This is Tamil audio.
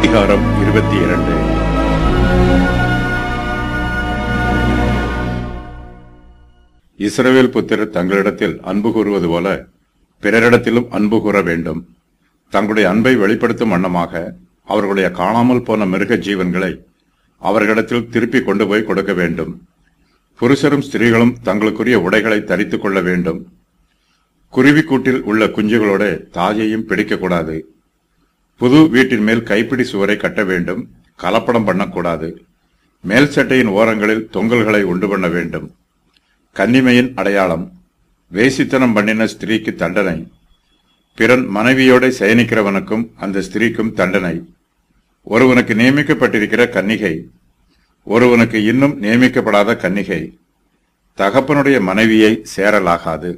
அதிகாரம் 22. இஸ்ரவேல் புத்திரர் தங்களிடத்தில் அன்பு கூறுவது போல பிறரிடத்திலும் அன்பு கூற வேண்டும். தங்களுடைய அன்பை வெளிப்படுத்தும் வண்ணமாக அவர்களுடைய காணாமல் போன மிருக ஜீவன்களை அவர்களிடத்தில் திருப்பி கொண்டு போய் கொடுக்க வேண்டும். புருஷரும் ஸ்திரீகளும் தங்களுக்குரிய உடைகளை தரித்துக் கொள்ள வேண்டும். குருவிக்கூட்டில் உள்ள குஞ்சுகளோட தாயையும் பிடிக்கக்கூடாது. புது வீட்டின் மேல் கைப்பிடி சுவரை கட்ட வேண்டும். கலப்படம் பண்ணக்கூடாது. மேல் சட்டையின் ஓரங்களில் தொங்கல்களை உண்டு பண்ண வேண்டும். கன்னிமையின் அடையாளம். வேசித்தனம் பண்ணின ஸ்திரீக்கு தண்டனை. பிறன் மனைவியோட சயனிக்கிறவனுக்கும் அந்த ஸ்திரீக்கும் தண்டனை. ஒருவனுக்கு நியமிக்கப்பட்டிருக்கிற கன்னிகை, ஒருவனுக்கு இன்னும் நியமிக்கப்படாத கன்னிகை தகப்பனுடைய மனைவியை சேரலாகாது.